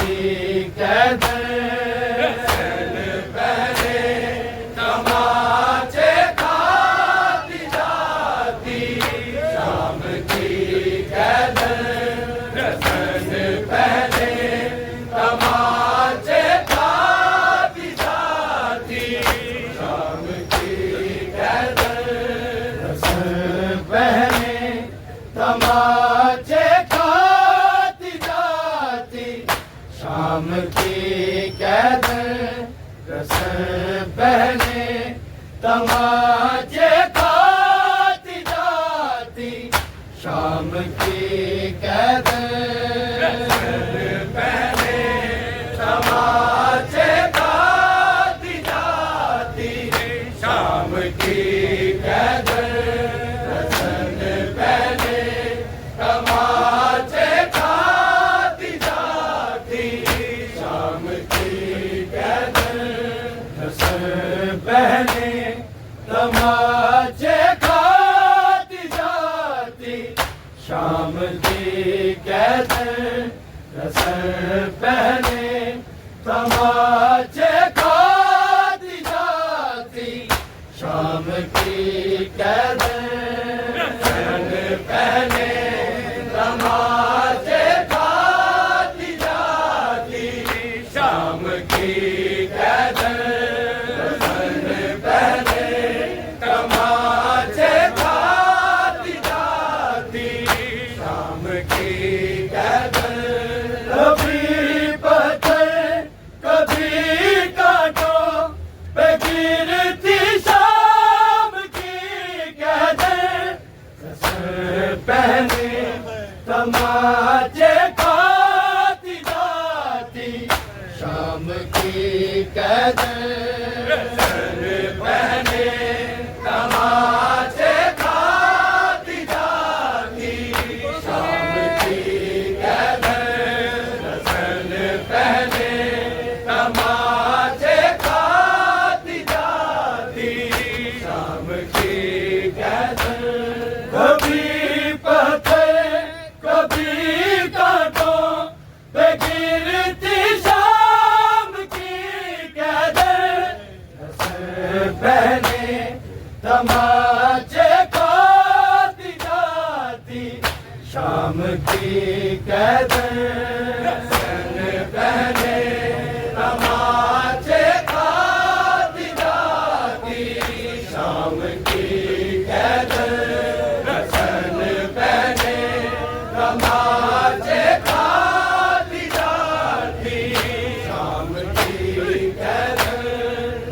की कैदर रसन पहने तमाचे खाती जाती शाम की कैदर रसन पहने तमाचे खाती जाती शाम की कैदर रसन पहने तमाचे खाती जाती शाम की कैदर रसन पहने तमाचे खाती जाती शाम की कैदर रसन पहने तमाचे खाती जाती शाम की कैदर रसन पहने तमाचे खाती जाती शाम की कैदर रसन पहने तमाचे खाती जाती शाम की कैदर रसन पहने तमाचे खाती जाती शाम की कैदर रसन पहने तमाचे खाती जाती शाम की कैदर रसन पहने तमाचे खाती जाती शाम की कैदर कभी पत्थर कभी कांटों पे गिरती शाम की कैदर रसन पहने तमाचे खाती जाती शाम की कैदर रसन पहने तमाचे खाती जाती शाम की कैदर रसन पहने तमाचे खाती जाती शाम की कैदर कभी पत्थर कभी कांटों पे गिरती शाम की कैदर रसन पहने तमाचे खाती जाती शाम की कैदर रसन पहने तमाचे खाती जाती शाम की कैदर रसन पहने तमाचे खाती जाती शाम की कैदर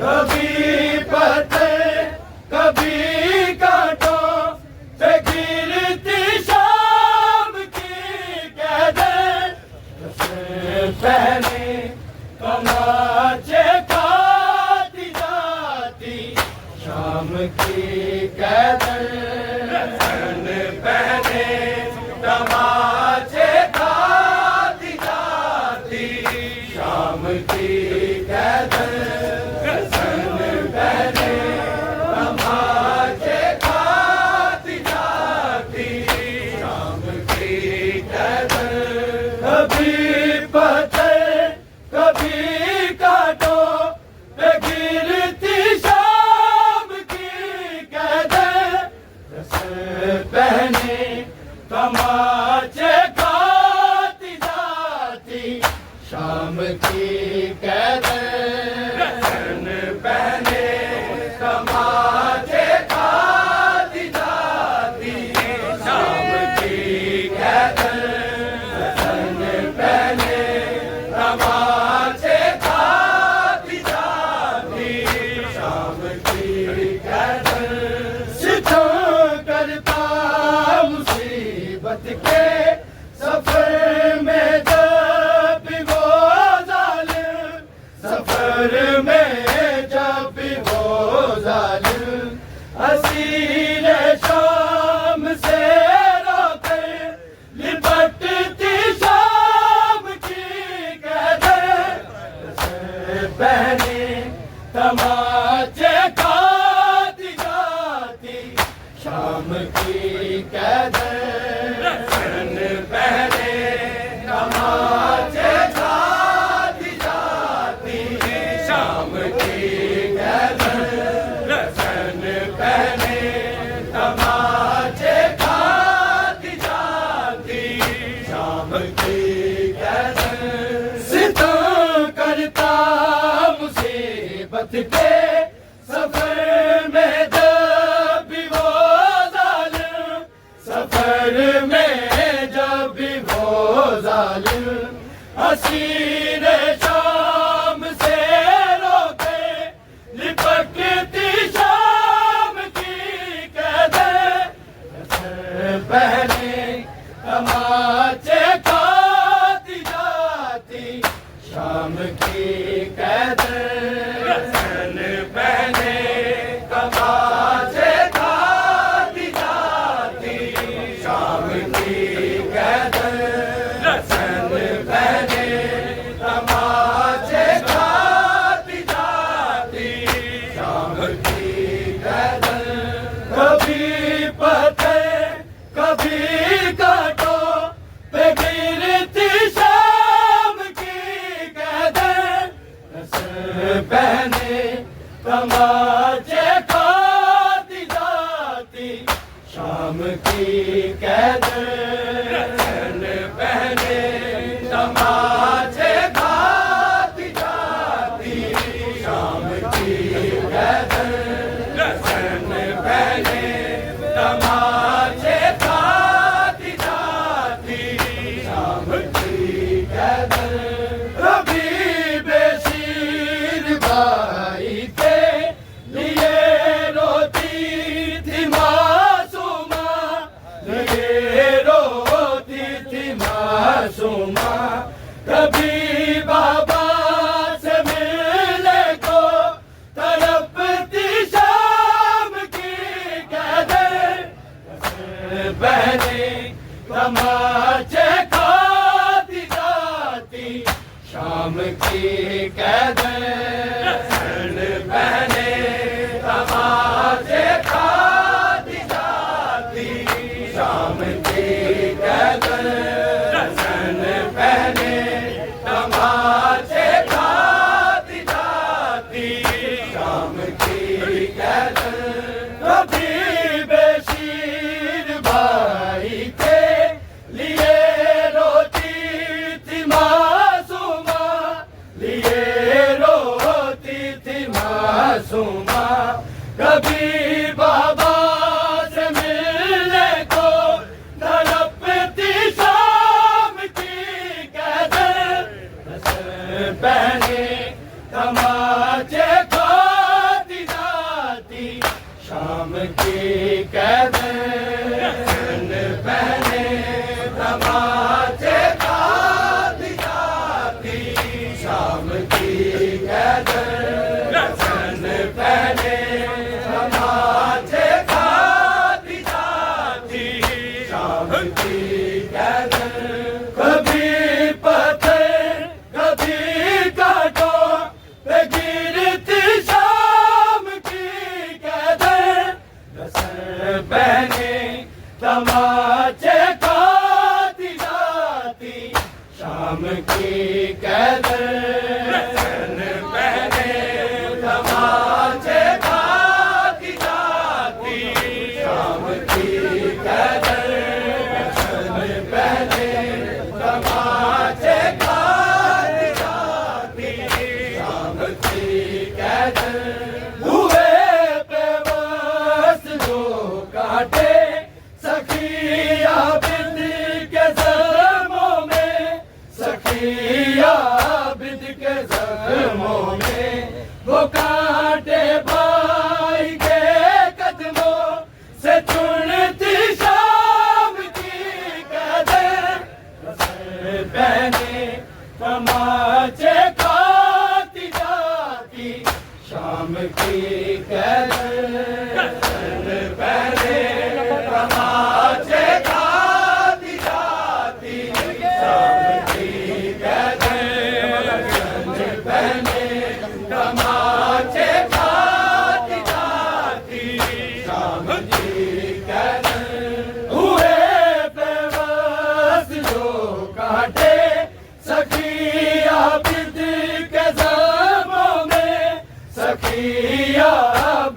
कभी पत्थर कभी कांटों पे गिरती शाम की कैदर रसन पहने तमाचे खाती जाती शाम की कैदर रसन पहने तमाचे खाती जाती शाम की कैदर रसन पहने तमाचे खाती जाती शाम की कैदर कभी पत्थर कभी कांटों पे गिरती शाम की कैदर रसन पहने तमाचे खाती जाती शाम की कैदर रसन पहने तमाचे खाती जाती शाम की कैदर रसन पहने तमाचे खाती जाती शाम की कैदर सितम करता मुसीबत के सफर में जब वो जालिम सफर में जब वो जालिम असीर शाम से रोकर लिपटती शाम की कैदर रसन पहने तमाचे खाती जाती शाम की कैदर रसन पहने तमाचे शमशीर शाम से रोके लिपटती शाम की कदर पहने तमाचे खाती जाती शाम की कदर पहने तमाचे खाती जाती शाम की कदर पहने तमाचे खाती जाती शाम की कदर कभी पत्थर कभी कांटों पे गिरती शाम की कदर पहने तमाचे खाती जाती शाम की कदर पहने तमाचे खाती जाती शाम की कदर पहने तमाचे खाती जाती शाम की कदर रबी बेशीर भाई के लिए रोती थी मासूमा लिए रोती थी मासूमा कभी बाबा से मिलने को तड़पती शाम की कदर पहने तमाचे खाती जाती शाम की कदर पहने तमाचे खाती जाती शाम की कदर पहने तमाचे खाती जाती शाम की कदर कभी बेशीर भाई के लिए रोती थी मासूमा लिए रोती थी मासूमा कभी बाबा से मिलने को तड़पती शाम की कदर पहने तमाचे खाती जाती शाम की कदर पहने तमाचे खाती जाती शाम की कदर पहने तमाचे खाती जाती शाम की कदर कभी पत्थर कभी कांटों पे गिरती शाम की कदर पहने तमाचे खाती जाती शाम की कदर पहने तमाचे खाती जाती शाम की कदर पहने तमाचे खाती जाती शाम की कदर हुए बेबस जो काटे सखिया बिंद के ज़ख्मों में सखिया बिंद के ज़ख्मों में वो कांटे भाई के कदमों से चुनती शाम की कदर पहने तमाचे खाती जाती शाम की कदर पहने तमाचे खाती जाती शाम की कदर पहने तमाचे खाती जाती शाम की कदर हुए बेबस जो काटे सखिया बिद के ज़ख्मों में सखिया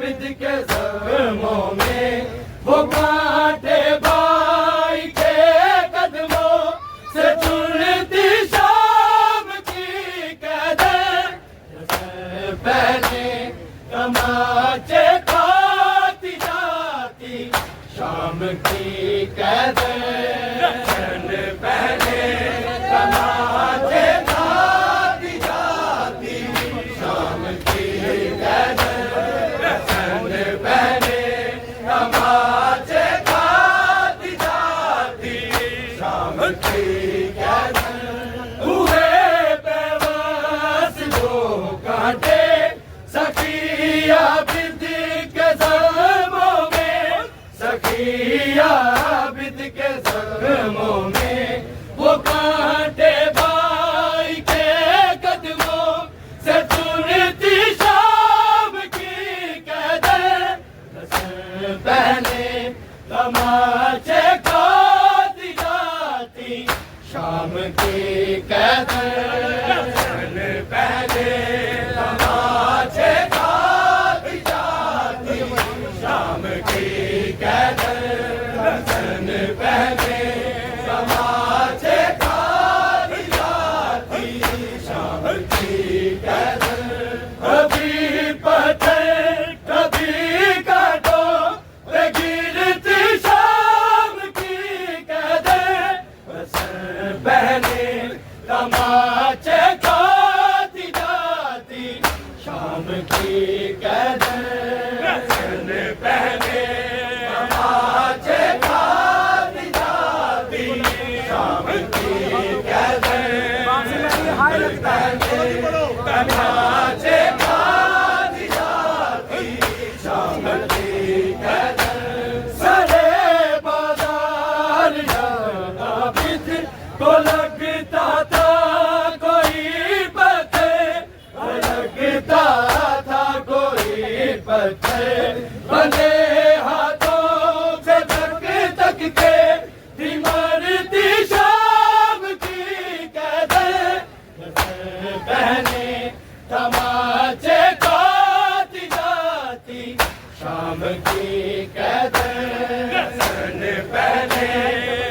बिद के ज़ख्मों में वो कांटे भाई के कदमों से चुनती शाम की कदर पहने तमाचे खाती जाती शाम की कदर पहने तमाचे शाम की कदर, कभी पत्थर कभी कांटो पे गिरती शाम की कदर, बसन बहने तमाचे खाती जाती शाम की कदर, बसन बहने तमाचे खाती जाती शाम की कदर, तमाचे खाती जाती शाम की कदर, सरे बाजार नाबिद को लगता था कोई पत्थर, लगता था कोई पत्थर, बंधे हाथों से तक तक के थी मरती शाम की कदर, बहने तमाचे खाती जाती शाम की कदर, सन बहने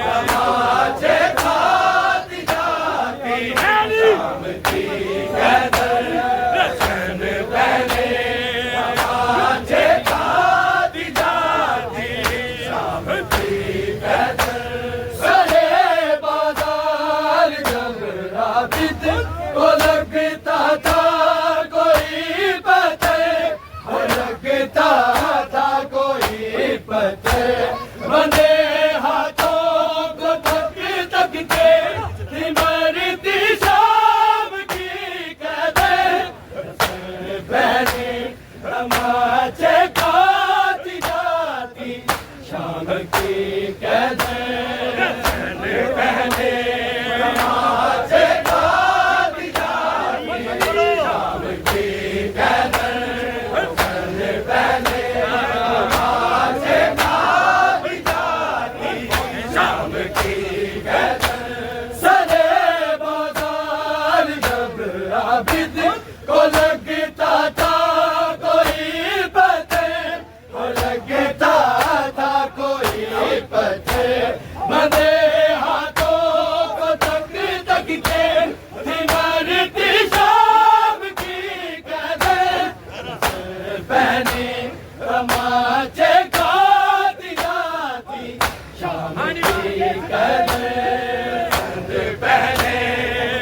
तमाचे खाती जाती शाम की कदर, सन बहने तमाचे खाती जाती शाम की कदर, सरे बाजार जब राबित को लगता था कोई पत्थर, लगता था कोई पत्थर, बंधे हाथों को तक तक के थी मरती शाम की कदर, बहने तमाचे खाती जाती शाम की कदर, बहने तमाचे खाती जाती शाम की कदर, बहने तमाचे खाती जाती शाम की कदर, सरे बाजार जब आबिद को लगता था कोई पत्थर, लगता था कोई पत्थर, बंधे हाथों को तक तक के थी मरती शाम की कदर, बहने तमाचे खाती जाती शाम की कदर, बहने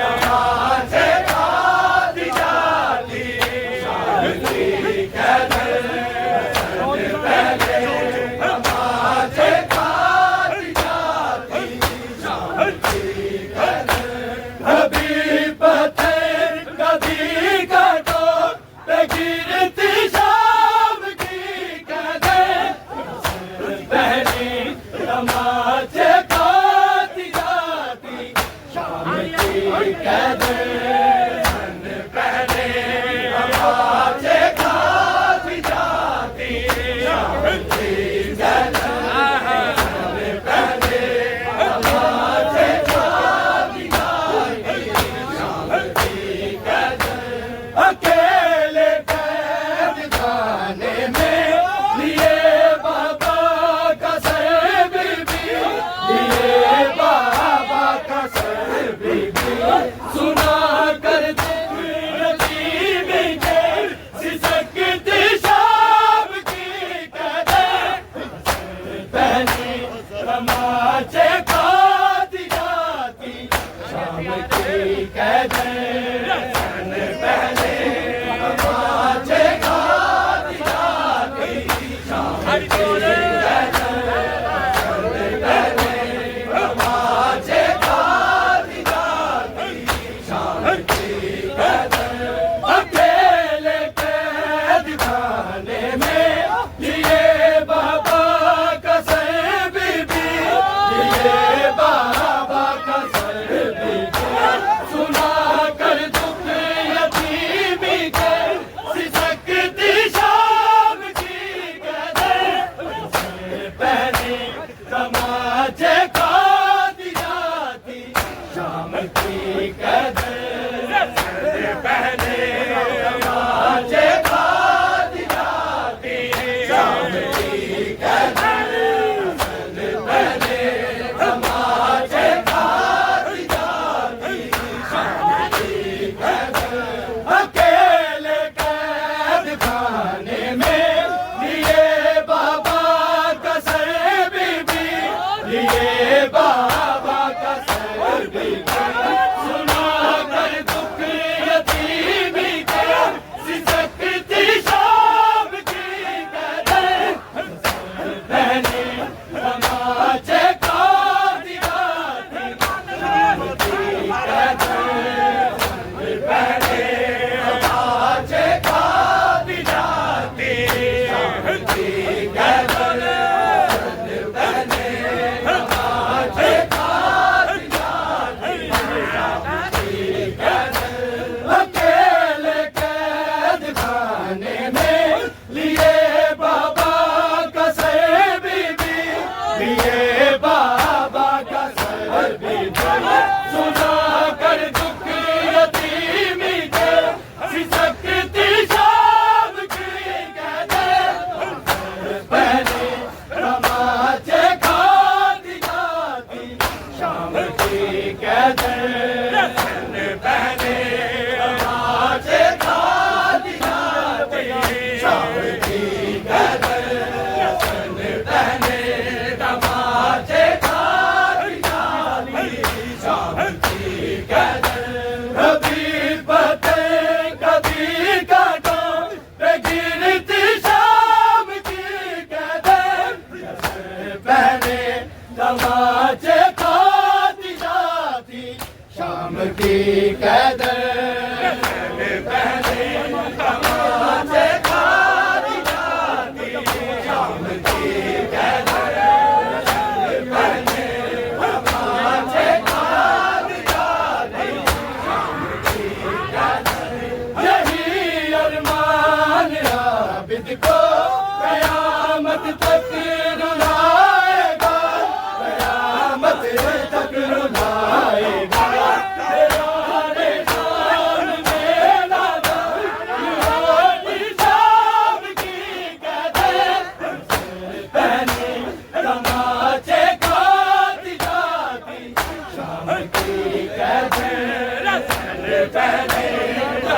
तमाचे खाती जाती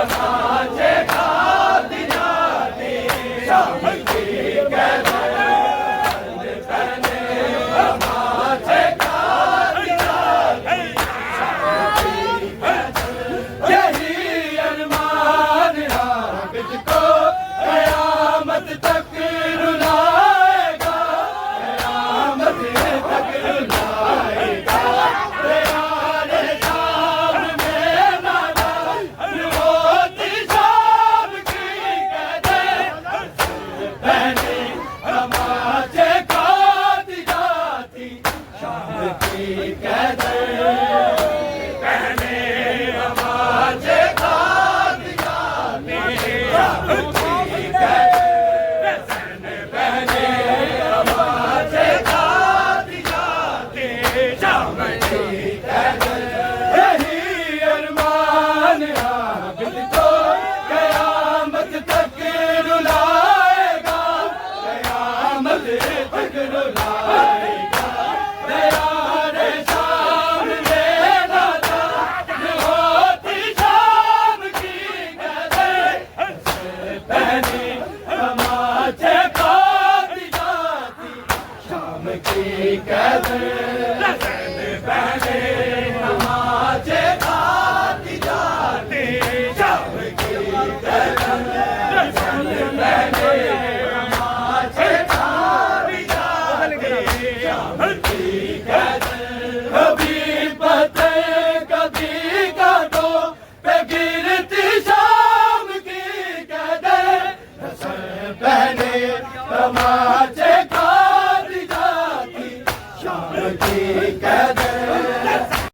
समाज